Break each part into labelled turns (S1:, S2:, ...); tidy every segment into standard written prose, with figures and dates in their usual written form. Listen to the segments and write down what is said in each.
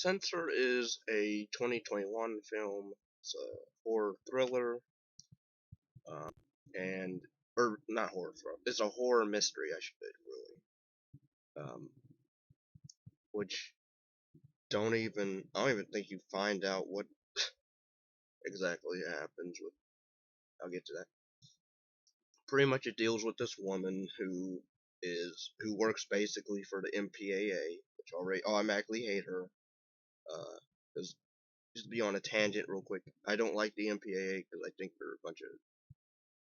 S1: Censor is a 2021 film. It's a horror thriller, um, and or not horror thriller. It's a horror mystery, I should say, really. Which I don't even think you find out what exactly happens. I'll get to that. Pretty much, it deals with this woman who works basically for the MPAA, which I already automatically hate her. Because just to be on a tangent real quick, I don't like the MPAA because I think they're a bunch of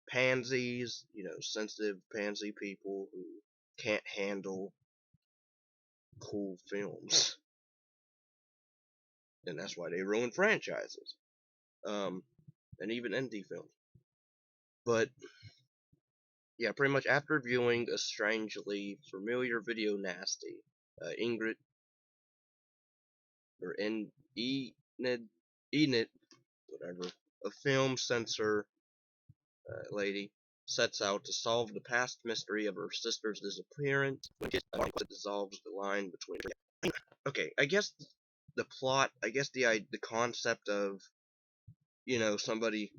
S1: pansies, sensitive pansy people who can't handle cool films, and that's why they ruin franchises, and even indie films. But yeah, pretty much after viewing a strangely familiar video nasty, Ingrid or Enid, whatever, a film censor lady sets out to solve the past mystery of her sister's disappearance, which dissolves the line between. Okay, I guess the plot, I guess the concept of somebody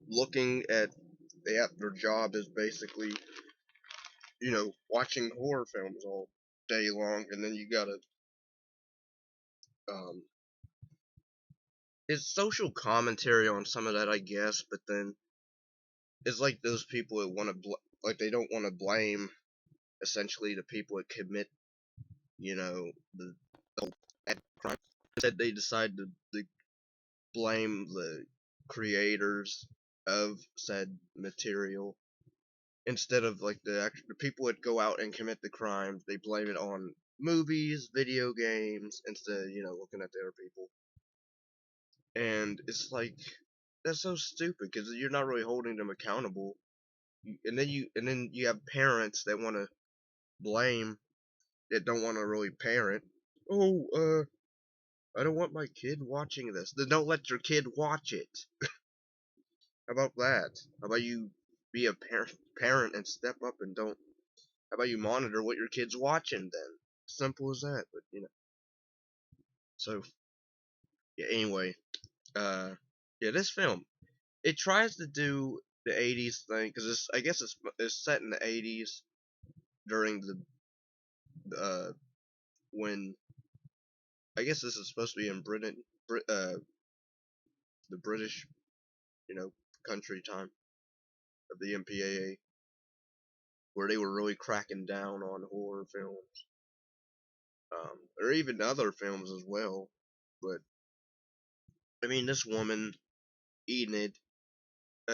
S1: looking at their job is basically watching horror films all day long, and then you gotta um it's social commentary on some of that, I guess, but then it's like those people that want to they don't want to blame essentially the people that commit the crime. Instead, they decide to blame the creators of said material instead of like the people that go out and commit the crimes. They blame it on movies, video games, instead of looking at the other people. And it's like that's so stupid because you're not really holding them accountable. And then you have parents that want to blame that don't want to really parent. Oh, I don't want my kid watching this. Then don't let your kid watch it. How about that? How about you be a parent and step up and don't. How about you monitor what your kid's watching then? Simple as that. But so yeah. Anyway, yeah, this film it tries to do the '80s thing because I guess it's set in the '80s during when I guess this is supposed to be in Britain, the British, you know, country time of the MPAA, where they were really cracking down on horror films, or even other films as well. But I mean, this woman, Enid,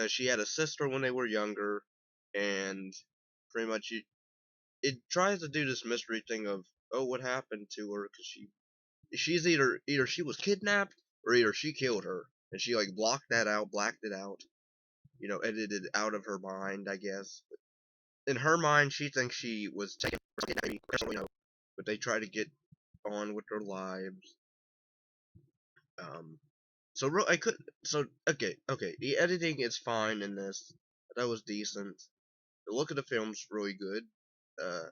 S1: she had a sister when they were younger, and pretty much it tries to do this mystery thing of what happened to her because she's either she was kidnapped or either she killed her, and she like blacked it out, edited out of her mind, I guess. In her mind, she thinks she was taken, but they try to get on with their lives. Um, I could, okay. The editing is fine in this. That was decent. The look of the film's really good.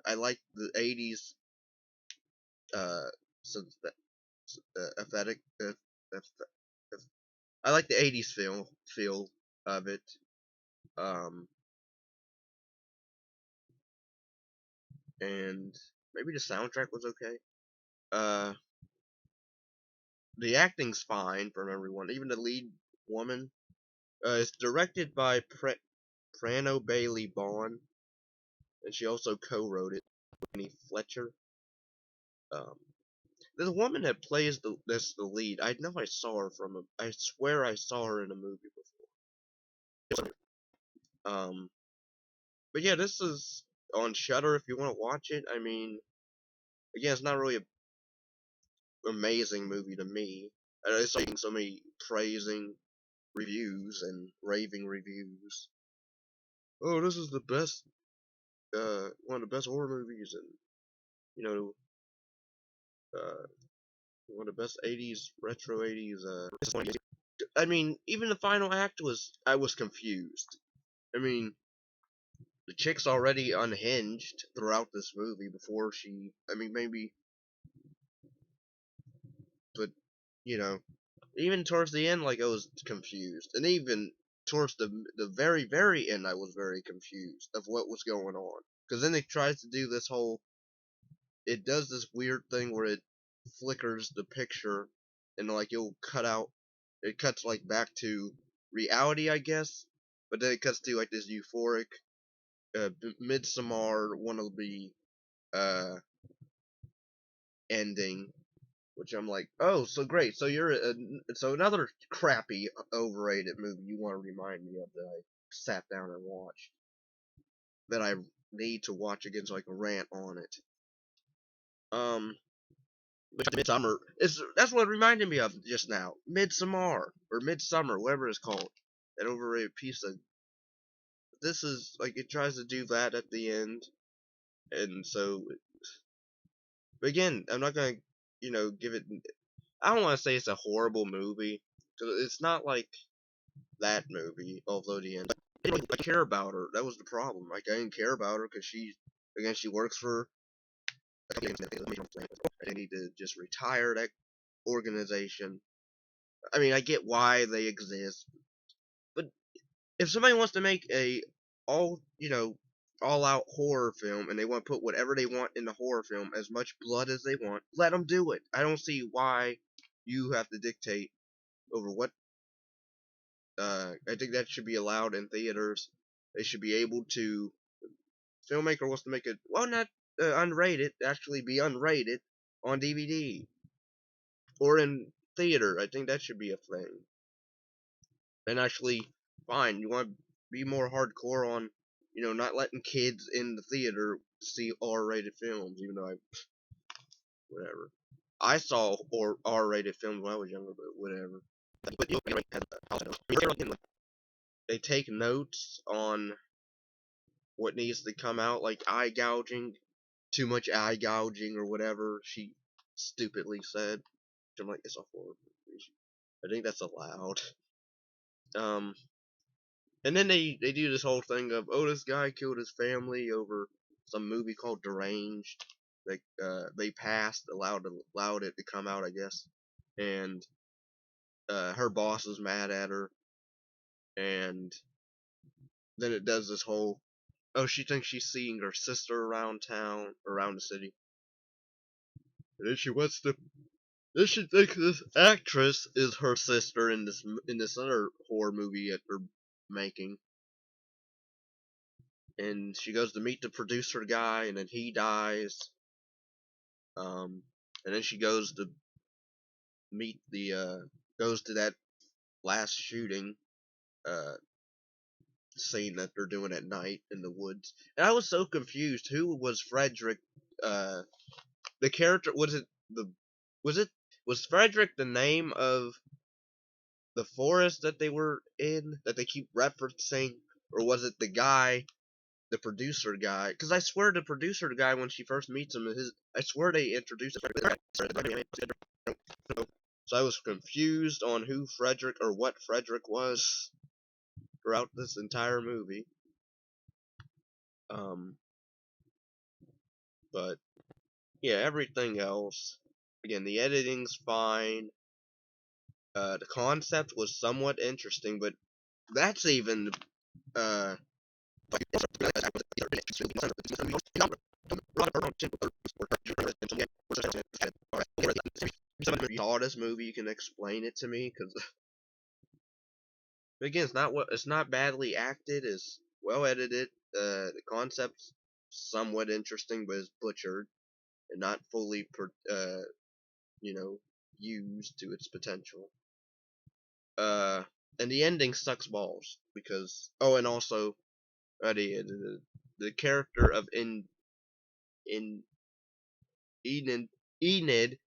S1: I like the '80s, uh, since aesthetic. I like the '80s feel of it. Um, and maybe the soundtrack was okay. Uh, the acting's fine from everyone, even the lead woman. It's directed by Prano Bailey-Bond, and she also co-wrote it with Annie Fletcher. Um, the woman that plays the lead, I know I saw her I swear I saw her in a movie before. But yeah, this is on Shudder if you want to watch it. I mean, again, it's not really an amazing movie to me. I saw so many praising reviews and raving reviews. Oh, this is the best, one of the best horror movies, and you know, uh, one of the best '80s retro '80s. I mean, even the final act I was confused. I mean, the chick's already unhinged throughout this movie before she. I mean, maybe you know, even towards the end, like I was confused, and even towards the very very end, I was very confused of what was going on. Because then it tries to do this whole, it does this weird thing where it flickers the picture, and like you'll cut out, it cuts like back to reality, I guess, but then it cuts to like this euphoric Midsommar wannabe uh ending, which I'm like, oh, so great. So so another crappy, overrated movie you want to remind me of that I sat down and watched, that I need to watch again so I can rant on it. Um, Midsummer is that's what it reminded me of just now. Midsommar or Midsummer, whatever it's called. That overrated piece of, this is like it tries to do that at the end, and so, but again, I'm not gonna, give it. I don't want to say it's a horrible movie because it's not like that movie, although the end. I didn't really care about her. That was the problem. Like I didn't care about her because she works for a company. They need to just retire that organization. I mean, I get why they exist, but if somebody wants to make a all all out horror film and they want to put whatever they want in the horror film, as much blood as they want, let them do it. I don't see why you have to dictate over what. I think that should be allowed in theaters. They should be able to. Filmmaker wants to make it, well, not unrated, actually be unrated on DVD or in theater. I think that should be a thing. And actually, fine, you want to be more hardcore on, not letting kids in the theater see R-rated films, even though whatever. I saw R-rated films when I was younger, but whatever. But they take notes on what needs to come out, like eye gouging, too much eye gouging or whatever she stupidly said. I'm like, it's a horror movie. I think that's allowed. Um, and then they do this whole thing of, oh, this guy killed his family over some movie called Deranged. Like they passed, allowed it to come out, I guess. And her boss is mad at her, and then it does this whole, oh, she thinks she's seeing her sister around town, around the city, and then she thinks this actress is her sister in this other horror movie that they're making, and she goes to meet the producer guy, and then he dies. And then she goes to meet the goes to that last shooting uh scene that they're doing at night in the woods. And I was so confused. Who was Frederick? Uh, the character, was Frederick the name of the forest that they were in that they keep referencing, or was it the guy, the producer guy? Because I swear the producer guy, when she first meets him, I swear they introduced him. So I was confused on who Frederick or what Frederick was throughout this entire movie. Um, but yeah, everything else. Again, the editing's fine. The concept was somewhat interesting, but that's even uh. If you saw this movie, you can explain it to me, because again, it's not badly acted. It's well edited. The concept's somewhat interesting, but it's butchered and not fully, you know, used to its potential. Uh, and the ending sucks balls because, oh, and also the character of in Enid,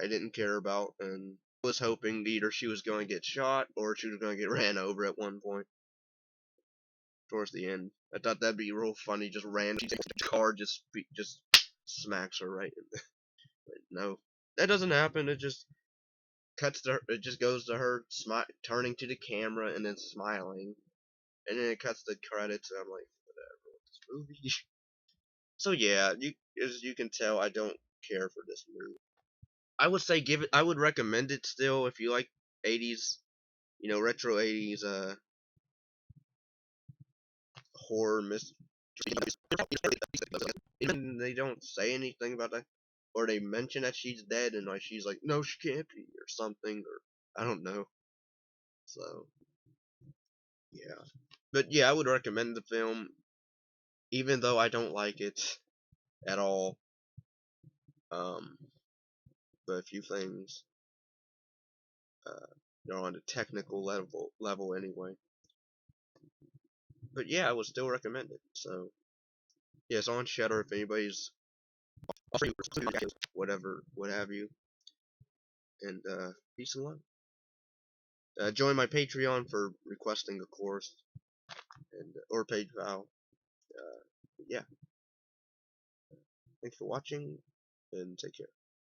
S1: I didn't care about, and was hoping either she was going to get shot or she was going to get ran over at one point towards the end. I thought that'd be real funny. Just ran, car just smacks her right. But no, that doesn't happen. It just cuts to her, it just goes to her turning to the camera and then smiling, and then it cuts the credits. And I'm like, whatever, this movie. So yeah, as you can tell, I don't care for this movie. I would say give it. I would recommend it still if you like 80s, retro 80s horror mystery. Even they don't say anything about that, or they mention that she's dead, and like she's like, no, she can't be, or something, or I don't know. So yeah, but yeah, I would recommend the film, even though I don't like it at all. Um, but a few things, uh, on the technical level anyway. But yeah, I would still recommend it. So yeah, it's on Shutter if anybody's offering whatever, what have you. And peace and love. Join my Patreon for requesting, of course, and or PayPal. Yeah, thanks for watching, and take care.